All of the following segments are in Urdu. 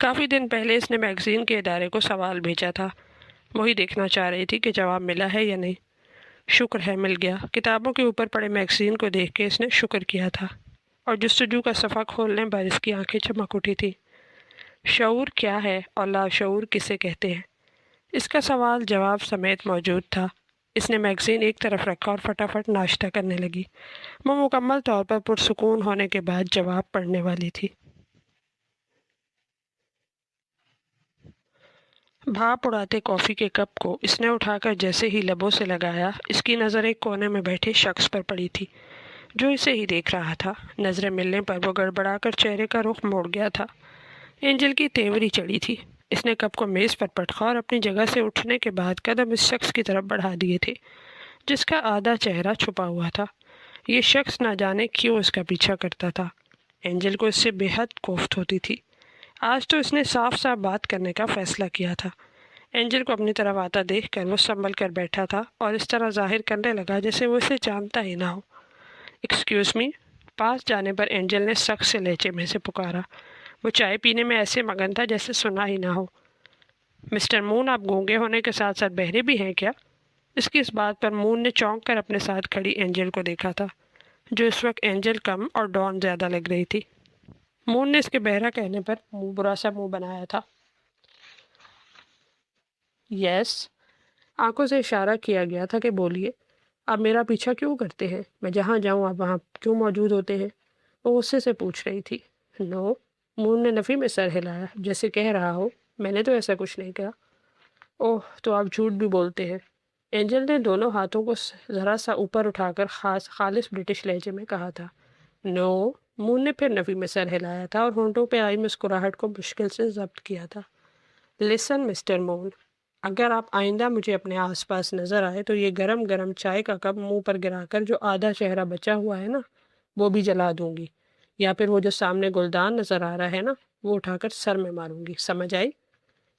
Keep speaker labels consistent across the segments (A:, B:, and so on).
A: کافی دن پہلے اس نے میگزین کے ادارے کو سوال بھیجا تھا، وہی دیکھنا چاہ رہی تھی کہ جواب ملا ہے یا نہیں۔ شکر ہے مل گیا۔ کتابوں کے اوپر پڑے میگزین کو دیکھ کے اس نے شکر کیا تھا، اور جستجو کا صفحہ کھولنے پر اس کی آنکھیں چمک اٹھی تھی۔ شعور کیا ہے اور لاشعور کسے کہتے ہیں؟ اس کا سوال جواب سمیت موجود تھا۔ اس نے میگزین ایک طرف رکھا اور فٹافٹ ناشتہ کرنے لگی۔ وہ مکمل طور پر پرسکون ہونے کے بعد جواب پڑھنے والی تھی۔ بھاپ اڑاتے کافی کے کپ کو اس نے اٹھا کر جیسے ہی لبوں سے لگایا، اس کی نظر ایک کونے میں بیٹھے شخص پر پڑی تھی جو اسے ہی دیکھ رہا تھا۔ نظریں ملنے پر وہ گڑبڑا کر چہرے کا رخ موڑ گیا تھا۔ اینجل کی تیوری چڑھی تھی۔ اس نے کپ کو میز پر پٹکا اور اپنی جگہ سے اٹھنے کے بعد قدم اس شخص کی طرف بڑھا دیے تھے جس کا آدھا چہرہ چھپا ہوا تھا۔ یہ شخص نہ جانے کیوں اس کا پیچھا کرتا تھا۔ اینجل کو اس سے بے حد کوفت ہوتی تھی۔ آج تو اس نے صاف صاف بات کرنے کا فیصلہ کیا تھا۔ اینجل کو اپنی طرف آتا دیکھ کر وہ سنبھل کر بیٹھا تھا اور اس طرح ظاہر کرنے لگا جیسے وہ اسے جانتا ہی نہ ہو۔ Excuse me. پاس جانے پر اینجل نے سخت سے لہجے میں سے پکارا۔ وہ چائے پینے میں ایسے مگن تھا جیسے سنا ہی نہ ہو۔ مسٹر مون، آپ گونگے ہونے کے ساتھ ساتھ بہرے بھی ہیں کیا؟ اس کی اس بات پر مون نے چونک کر اپنے ساتھ کھڑی اینجل کو دیکھا تھا، جو اس وقت اینجل کم اور ڈان زیادہ لگ رہی تھی۔ مون نے اس کے بہرا کہنے پر برا سا منہ بنایا تھا۔ یس، آنکھوں سے اشارہ کیا گیا تھا کہ بولیے، آپ میرا پیچھا کیوں کرتے ہیں؟ میں جہاں جاؤں آپ وہاں کیوں موجود ہوتے ہیں؟ وہ غصے سے پوچھ رہی تھی۔ نو، مون نے نفی میں سر ہلایا جیسے کہہ رہا ہو میں نے تو ایسا کچھ نہیں کہا۔ اوہ، تو آپ جھوٹ بھی بولتے ہیں۔ اینجل نے دونوں ہاتھوں کو ذرا سا اوپر اٹھا کر خالص برٹش لہجے میں کہا تھا۔ نو، مون نے پھر نفی میں سر ہلایا تھا اور ہونٹوں پہ آئی مسکراہٹ کو مشکل سے ضبط کیا تھا۔ لسن مسٹر مون، اگر آپ آئندہ مجھے اپنے آس پاس نظر آئے تو یہ گرم گرم چائے کا کپ منہ پر گرا کر جو آدھا چہرہ بچا ہوا ہے نا وہ بھی جلا دوں گی، یا پھر وہ جو سامنے گلدان نظر آ رہا ہے نا وہ اٹھا کر سر میں ماروں گی، سمجھ آئی؟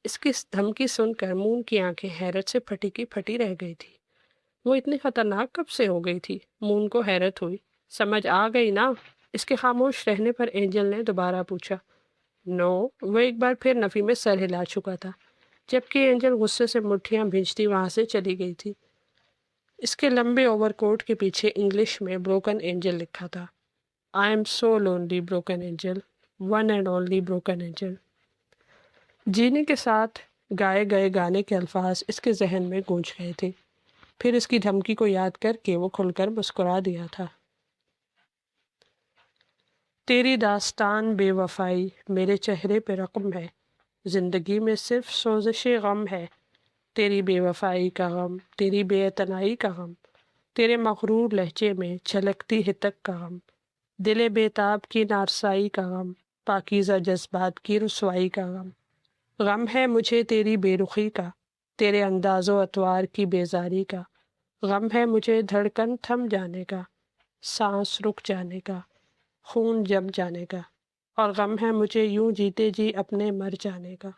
A: اس کی دھمکی سن کر مون کی آنکھیں حیرت سے پھٹی کی پھٹی رہ گئی تھی۔ وہ اتنی خطرناک کب سے ہو گئی تھی؟ مون کو حیرت ہوئی۔ سمجھ آ گئی نا؟ اس کے خاموش رہنے پر اینجل نے دوبارہ پوچھا۔ نو، وہ ایک بار پھر نفی میں سر ہلا چکا تھا، جبکہ اینجل غصے سے مٹھیاں بھیجتی وہاں سے چلی گئی تھی۔ اس کے لمبے اوور کوٹ کے پیچھے انگلش میں بروکن اینجل لکھا تھا۔ I am so lonely broken angel, one and only broken angel. جینے کے ساتھ گائے گئے گانے کے الفاظ اس کے ذہن میں گونج گئے تھے۔ پھر اس کی دھمکی کو یاد کر کے وہ کھل کر مسکرا دیا تھا۔ تیری داستان بے وفائی میرے چہرے پہ رقم ہے، زندگی میں صرف سوزش غم ہے، تیری بے وفائی کا غم، تیری بے اعتنائی کا غم، تیرے مغرور لہجے میں چھلکتی ہتک کا غم، دل بےتاب کی نارسائی کا غم، پاکیزہ جذبات کی رسوائی کا غم۔ غم ہے مجھے تیری بے رخی کا، تیرے انداز و اطوار کی بیزاری کا، غم ہے مجھے دھڑکن تھم جانے کا، سانس رک جانے کا، خون جم جانے کا، اور غم ہے مجھے یوں جیتے جی اپنے مر جانے کا۔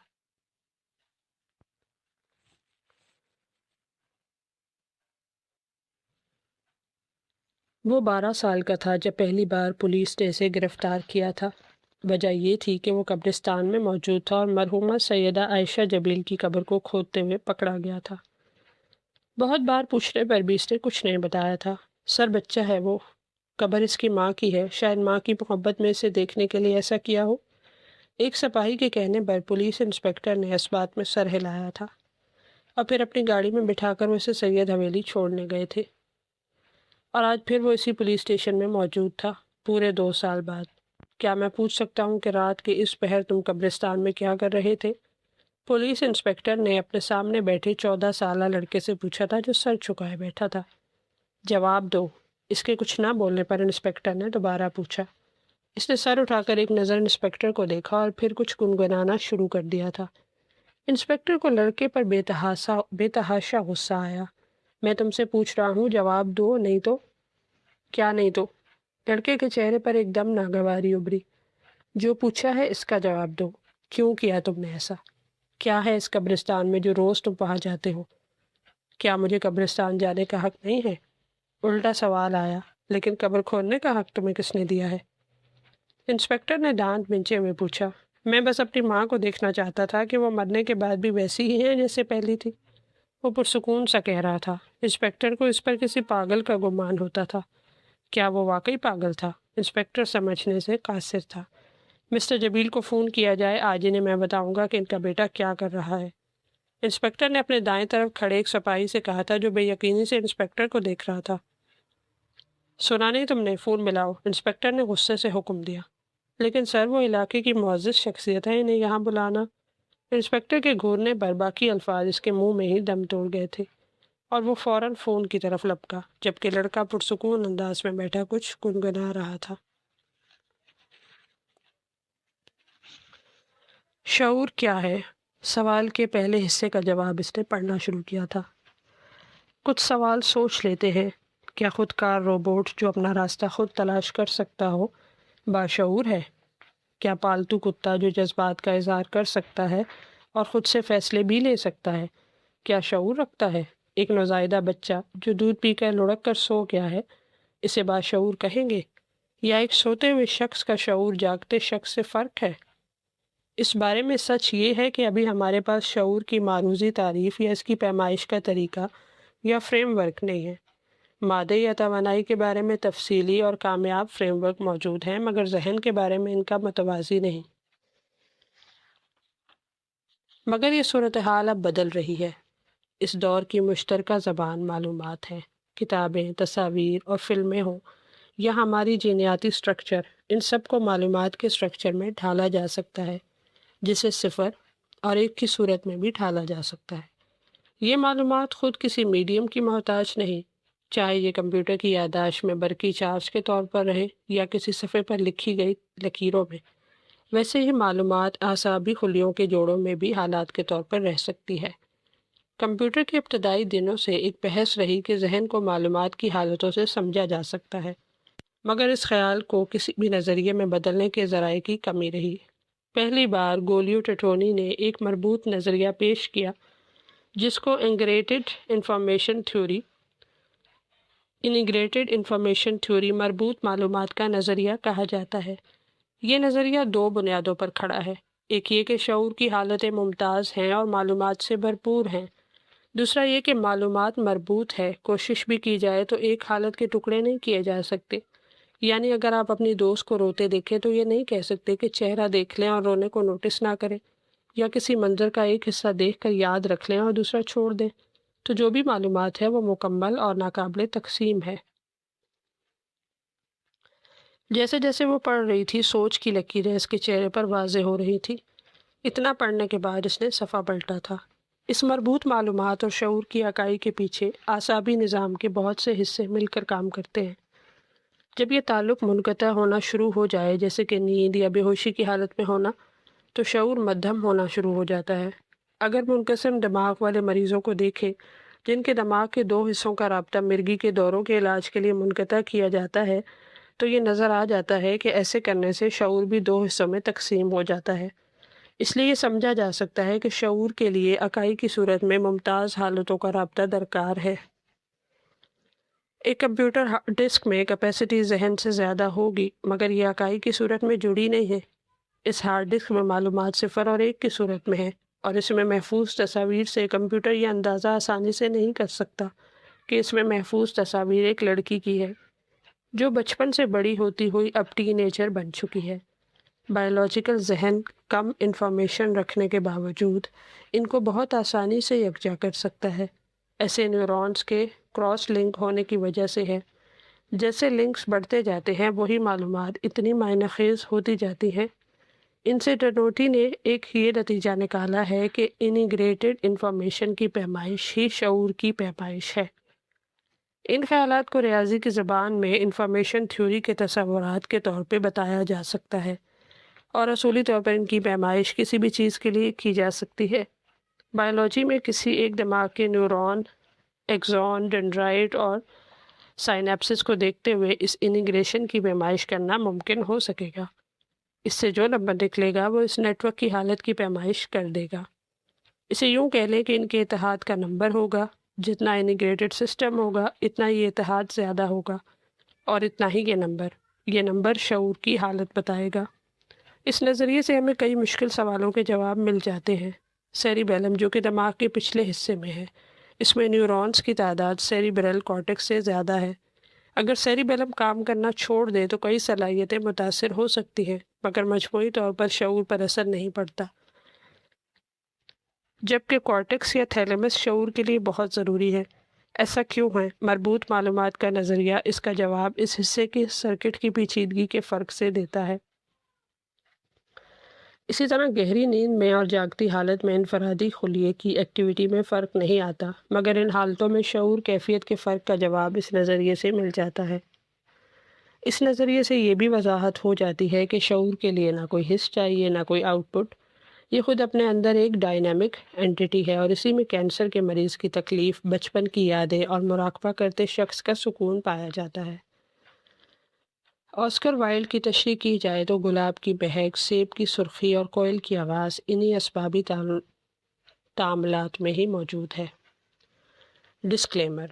A: وہ 12 سال کا تھا جب پہلی بار پولیس نے اسے گرفتار کیا تھا۔ وجہ یہ تھی کہ وہ قبرستان میں موجود تھا اور مرحومہ سیدہ عائشہ جبیل کی قبر کو کھودتے ہوئے پکڑا گیا تھا۔ بہت بار پوچھنے پر بھی اس نے کچھ نہیں بتایا تھا۔ سر بچہ ہے وہ، قبر اس کی ماں کی ہے، شاید ماں کی محبت میں اسے دیکھنے کے لیے ایسا کیا ہو۔ ایک سپاہی کے کہنے پر پولیس انسپکٹر نے اس بات میں سر ہلایا تھا اور پھر اپنی گاڑی میں بٹھا کر وہ اسے سید حویلی چھوڑنے گئے تھے، اور آج پھر وہ اسی پولیس اسٹیشن میں موجود تھا، پورے 2 سال بعد۔ کیا میں پوچھ سکتا ہوں کہ رات کے اس پہر تم قبرستان میں کیا کر رہے تھے؟ پولیس انسپکٹر نے اپنے سامنے بیٹھے 14 سالہ لڑکے سے پوچھا تھا جو سر جھکائے بیٹھا تھا۔ جواب دو۔ اس کے کچھ نہ بولنے پر انسپکٹر نے دوبارہ پوچھا۔ اس نے سر اٹھا کر ایک نظر انسپکٹر کو دیکھا اور پھر کچھ گنگنانا شروع کر دیا تھا۔ انسپکٹر کو لڑکے پر بے تحاشا غصہ آیا۔ میں تم سے پوچھ رہا ہوں، جواب دو، نہیں تو؟ کیا نہیں تو؟ لڑکے کے چہرے پر ایک دم ناگواری ابھری۔ جو پوچھا ہے اس کا جواب دو۔ کیوں کیا تم نے ایسا؟ کیا ہے اس قبرستان میں جو روز تم وہاں جاتے ہو؟ کیا مجھے قبرستان جانے کا حق نہیں ہے؟ الٹا سوال آیا، لیکن قبر کھودنے کا حق تمہیں کس نے دیا ہے؟ انسپکٹر نے دانت بھنچے ہوئے پوچھا۔ میں بس اپنی ماں کو دیکھنا چاہتا تھا کہ وہ مرنے کے بعد بھی ویسی ہی ہیں جیسے پہلی تھی۔ وہ پرسکون سا کہہ رہا تھا۔ انسپکٹر کو اس پر کسی پاگل کا گمان ہوتا تھا۔ کیا وہ واقعی پاگل تھا؟ انسپکٹر سمجھنے سے قاصر تھا۔ مسٹر جبیل کو فون کیا جائے، آج انہیں میں بتاؤں گا کہ ان کا بیٹا کیا کر رہا ہے۔ انسپکٹر نے اپنے دائیں طرف کھڑے ایک سپاہی سے کہا تھا جو بے یقینی سے انسپکٹر کو دیکھ رہا تھا۔ سنا نہیں تم نے؟ فون ملاؤ، انسپکٹر نے غصے سے حکم دیا۔ لیکن سر، وہ علاقے کی معزز شخصیت ہے، انہیں یہاں بلانا۔ انسپکٹر کے گھورنے پر باقی الفاظ اس کے منہ میں ہی دم توڑ گئے تھے اور وہ فوراً فون کی طرف لپکا، جبکہ لڑکا پرسکون انداز میں بیٹھا کچھ گنگنا رہا تھا۔ شعور کیا ہے؟ سوال کے پہلے حصے کا جواب اس نے پڑھنا شروع کیا تھا۔ کچھ سوال سوچ لیتے ہیں، کیا خود کار روبوٹ جو اپنا راستہ خود تلاش کر سکتا ہو باشعور ہے؟ کیا پالتو کتا جو جذبات کا اظہار کر سکتا ہے اور خود سے فیصلے بھی لے سکتا ہے، کیا شعور رکھتا ہے؟ ایک نوزائیدہ بچہ جو دودھ پی کر لڑک کر سو گیا ہے، اسے باشعور کہیں گے؟ یا ایک سوتے ہوئے شخص کا شعور جاگتے شخص سے فرق ہے؟ اس بارے میں سچ یہ ہے کہ ابھی ہمارے پاس شعور کی معروضی تعریف یا اس کی پیمائش کا طریقہ یا فریم ورک نہیں ہے۔ مادے یا توانائی کے بارے میں تفصیلی اور کامیاب فریم ورک موجود ہیں، مگر ذہن کے بارے میں ان کا متوازی نہیں۔ مگر یہ صورتحال اب بدل رہی ہے۔ اس دور کی مشترکہ زبان معلومات ہے۔ کتابیں، تصاویر اور فلمیں ہوں یا ہماری جینیاتی سٹرکچر، ان سب کو معلومات کے سٹرکچر میں ڈھالا جا سکتا ہے، جسے صفر اور ایک کی صورت میں بھی ڈھالا جا سکتا ہے۔ یہ معلومات خود کسی میڈیم کی محتاج نہیں، چاہے یہ کمپیوٹر کی یادداشت میں برقی چارج کے طور پر رہے یا کسی صفحے پر لکھی گئی لکیروں میں۔ ویسے یہ معلومات اعصابی خلیوں کے جوڑوں میں بھی حالات کے طور پر رہ سکتی ہے۔ کمپیوٹر کے ابتدائی دنوں سے ایک بحث رہی کہ ذہن کو معلومات کی حالتوں سے سمجھا جا سکتا ہے، مگر اس خیال کو کسی بھی نظریے میں بدلنے کے ذرائع کی کمی رہی۔ پہلی بار گولیو ٹیٹونی نے ایک مربوط نظریہ پیش کیا جس کو انٹیگریٹڈ انفارمیشن تھیوری مربوط معلومات کا نظریہ کہا جاتا ہے۔ یہ نظریہ دو بنیادوں پر کھڑا ہے، ایک یہ کہ شعور کی حالتیں ممتاز ہیں اور معلومات سے بھرپور ہیں، دوسرا یہ کہ معلومات مربوط ہے، کوشش بھی کی جائے تو ایک حالت کے ٹکڑے نہیں کیے جا سکتے۔ یعنی اگر آپ اپنی دوست کو روتے دیکھیں تو یہ نہیں کہہ سکتے کہ چہرہ دیکھ لیں اور رونے کو نوٹس نہ کریں، یا کسی منظر کا ایک حصہ دیکھ کر یاد رکھ لیں اور دوسرا چھوڑ دیں۔ تو جو بھی معلومات ہے وہ مکمل اور ناقابل تقسیم ہے۔ جیسے جیسے وہ پڑھ رہی تھی، سوچ کی لکیریں اس کے چہرے پر واضح ہو رہی تھی۔ اتنا پڑھنے کے بعد اس نے صفحہ پلٹا تھا۔ اس مربوط معلومات اور شعور کی اکائی کے پیچھے اعصابی نظام کے بہت سے حصے مل کر کام کرتے ہیں۔ جب یہ تعلق منقطع ہونا شروع ہو جائے، جیسے کہ نیند یا بے ہوشی کی حالت میں ہونا، تو شعور مدھم ہونا شروع ہو جاتا ہے۔ اگر منقسم دماغ والے مریضوں کو دیکھیں جن کے دماغ کے دو حصوں کا رابطہ مرگی کے دوروں کے علاج کے لیے منقطع کیا جاتا ہے، تو یہ نظر آ جاتا ہے کہ ایسے کرنے سے شعور بھی دو حصوں میں تقسیم ہو جاتا ہے۔ اس لیے یہ سمجھا جا سکتا ہے کہ شعور کے لیے اکائی کی صورت میں ممتاز حالتوں کا رابطہ درکار ہے۔ ایک کمپیوٹر ہارڈ ڈسک میں کیپیسٹی ذہن سے زیادہ ہوگی، مگر یہ اکائی کی صورت میں جڑی نہیں ہے۔ اس ہارڈ ڈسک میں معلومات صفر اور ایک کی صورت میں ہے، اور اس میں محفوظ تصاویر سے کمپیوٹر یہ اندازہ آسانی سے نہیں کر سکتا کہ اس میں محفوظ تصاویر ایک لڑکی کی ہے جو بچپن سے بڑی ہوتی ہوئی اب ٹین ایجر بن چکی ہے۔ بائیولوجیکل ذہن کم انفارمیشن رکھنے کے باوجود ان کو بہت آسانی سے یکجا کر سکتا ہے۔ ایسے نیورونز کے کراس لنک ہونے کی وجہ سے ہے۔ جیسے لنکس بڑھتے جاتے ہیں، وہی معلومات اتنی معنی خیز ہوتی جاتی ہیں۔ ان سے ڈنوٹی نے ایک یہ نتیجہ نکالا ہے کہ انٹیگریٹڈ انفارمیشن کی پیمائش ہی شعور کی پیمائش ہے۔ ان خیالات کو ریاضی کی زبان میں انفارمیشن تھیوری کے تصورات کے طور پہ بتایا جا سکتا ہے، اور اصولی طور پر ان کی پیمائش کسی بھی چیز کے لیے کی جا سکتی ہے۔ بائیولوجی میں کسی ایک دماغ کے نیورون، ایکسون، ڈینڈرائٹ اور سائنیپسز کو دیکھتے ہوئے اس انٹیگریشن کی پیمائش کرنا ممکن ہو سکے گا۔ اس سے جو نمبر نکلے گا وہ اس نیٹ ورک کی حالت کی پیمائش کر دے گا۔ اسے یوں کہہ لیں کہ ان کے اتحاد کا نمبر ہوگا، جتنا انٹیگریٹڈ سسٹم ہوگا اتنا یہ اتحاد زیادہ ہوگا، اور اتنا ہی یہ نمبر شعور کی حالت بتائے گا۔ اس نظریے سے ہمیں کئی مشکل سوالوں کے جواب مل جاتے ہیں۔ سیریبیلم جو کہ دماغ کے پچھلے حصے میں ہے، اس میں نیورونز کی تعداد سیریبرل کارٹیکس سے زیادہ ہے۔ اگر سیریبیلم کام کرنا چھوڑ دے تو کئی صلاحیتیں متاثر ہو سکتی ہیں، مگر مجموعی طور پر شعور پر اثر نہیں پڑتا، جبکہ کارٹیکس یا تھیلیمس شعور کے لیے بہت ضروری ہے۔ ایسا کیوں ہے؟ مربوط معلومات کا نظریہ اس کا جواب اس حصے کی سرکٹ کی پیچیدگی کے فرق سے دیتا ہے۔ اسی طرح گہری نیند میں اور جاگتی حالت میں انفرادی خلیے کی ایکٹیویٹی میں فرق نہیں آتا، مگر ان حالتوں میں شعور کیفیت کے فرق کا جواب اس نظریے سے مل جاتا ہے۔ اس نظریے سے یہ بھی وضاحت ہو جاتی ہے کہ شعور کے لیے نہ کوئی حص چاہیے نہ کوئی آؤٹ پٹ، یہ خود اپنے اندر ایک ڈائنامک اینٹی ہے، اور اسی میں کینسر کے مریض کی تکلیف، بچپن کی یادیں اور مراقبہ کرتے شخص کا سکون پایا جاتا ہے۔ آسکر وائلڈ کی تشریح کی جائے تو گلاب کی مہک، سیب کی سرخی اور کوئل کی آواز انہی اسبابی تعاملات میں ہی موجود ہے۔ ڈسکلیمر: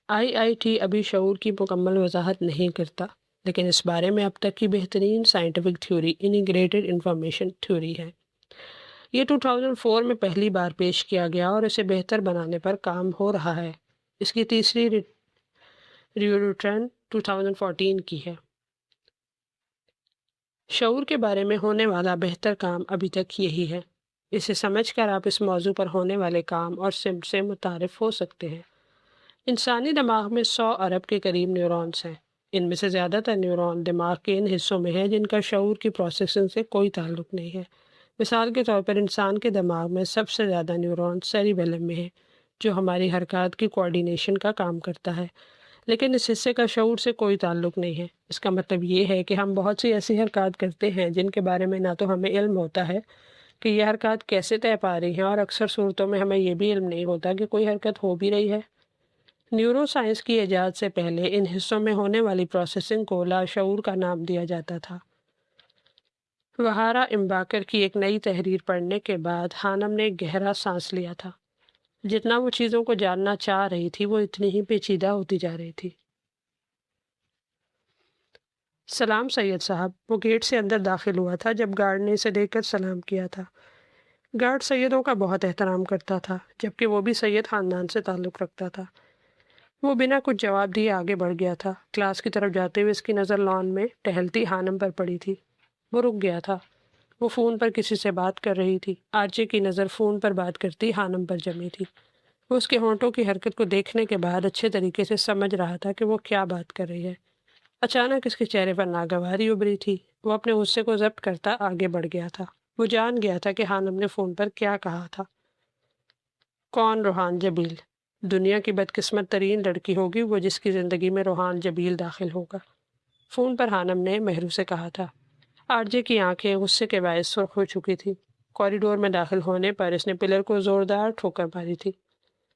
A: IIT ابھی شعور کی مکمل وضاحت نہیں کرتا، لیکن اس بارے میں اب تک کی بہترین scientific theory integrated information theory ہے۔ یہ 2004 میں پہلی بار پیش کیا گیا اور اسے بہتر بنانے پر کام ہو رہا ہے۔ اس کی تیسری ریویژن 2014 کی ہے۔ شعور کے بارے میں ہونے والا بہتر کام ابھی تک یہی ہے۔ اسے سمجھ کر آپ اس موضوع پر ہونے والے کام اور سمت سے متعارف ہو سکتے ہیں۔ انسانی دماغ میں 100 ارب کے قریب نیورونز ہیں۔ ان میں سے زیادہ تر نیورون دماغ کے ان حصوں میں ہیں جن کا شعور کی پروسیسنگ سے کوئی تعلق نہیں ہے۔ مثال کے طور پر انسان کے دماغ میں سب سے زیادہ نیورون سیریبیلم میں ہیں، جو ہماری حرکات کی کوارڈینیشن کا کام کرتا ہے، لیکن اس حصے کا شعور سے کوئی تعلق نہیں ہے۔ اس کا مطلب یہ ہے کہ ہم بہت سی ایسی حرکات کرتے ہیں جن کے بارے میں نہ تو ہمیں علم ہوتا ہے کہ یہ حرکات کیسے طے پا رہی ہیں، اور اکثر صورتوں میں ہمیں یہ بھی علم نہیں ہوتا کہ کوئی حرکت ہو بھی رہی ہے۔ نیورو سائنس کی ایجاد سے پہلے ان حصوں میں ہونے والی پروسیسنگ کو لاشعور کا نام دیا جاتا تھا۔ وہارا امباکر کی ایک نئی تحریر پڑھنے کے بعد ہانم نے گہرا سانس لیا تھا۔ جتنا وہ چیزوں کو جاننا چاہ رہی تھی وہ اتنی ہی پیچیدہ ہوتی جا رہی تھی۔ سلام سید صاحب، وہ گیٹ سے اندر داخل ہوا تھا جب گارڈ نے اسے دیکھ کر سلام کیا تھا۔ گارڈ سیدوں کا بہت احترام کرتا تھا، جبکہ وہ بھی سید خاندان سے تعلق رکھتا تھا۔ وہ بنا کچھ جواب دیے آگے بڑھ گیا تھا۔ کلاس کی طرف جاتے ہوئے اس کی نظر لان میں ٹہلتی ہانم پر پڑی تھی۔ وہ رک گیا تھا۔ وہ فون پر کسی سے بات کر رہی تھی۔ آرچے کی نظر فون پر بات کرتی ہانم پر جمی تھی۔ وہ اس کے ہونٹوں کی حرکت کو دیکھنے کے بعد اچھے طریقے سے سمجھ رہا تھا کہ وہ کیا بات کر رہی ہے۔ اچانک اس کے چہرے پر ناگواری ابھری تھی۔ وہ اپنے غصے کو ضبط کرتا آگے بڑھ گیا تھا۔ وہ جان گیا تھا کہ ہانم نے فون پر کیا کہا تھا۔ کون؟ روحان جبیل۔ دنیا کی بدقسمت ترین لڑکی ہوگی وہ جس کی زندگی میں روحان جبیل داخل ہوگا، فون پر ہانم نے مہرو سے کہا تھا۔ آرجے کی آنکھیں غصے کے باعث سرخ ہو چکی تھی۔ کوریڈور میں داخل ہونے پر اس نے پلر کو زوردار ٹھوکر ماری تھی۔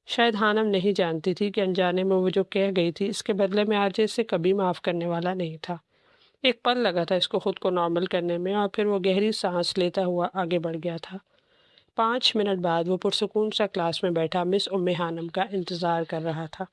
A: شاید ہانم نہیں جانتی تھی کہ انجانے میں وہ جو کہہ گئی تھی اس کے بدلے میں آرجے سے کبھی معاف کرنے والا نہیں تھا۔ ایک پل لگا تھا اس کو خود کو نارمل کرنے میں، اور پھر وہ گہری سانس لیتا ہوا آگے بڑھ گیا تھا۔ 5 منٹ بعد وہ پرسکون سا کلاس میں بیٹھا مس ہانم کا انتظار کر رہا تھا۔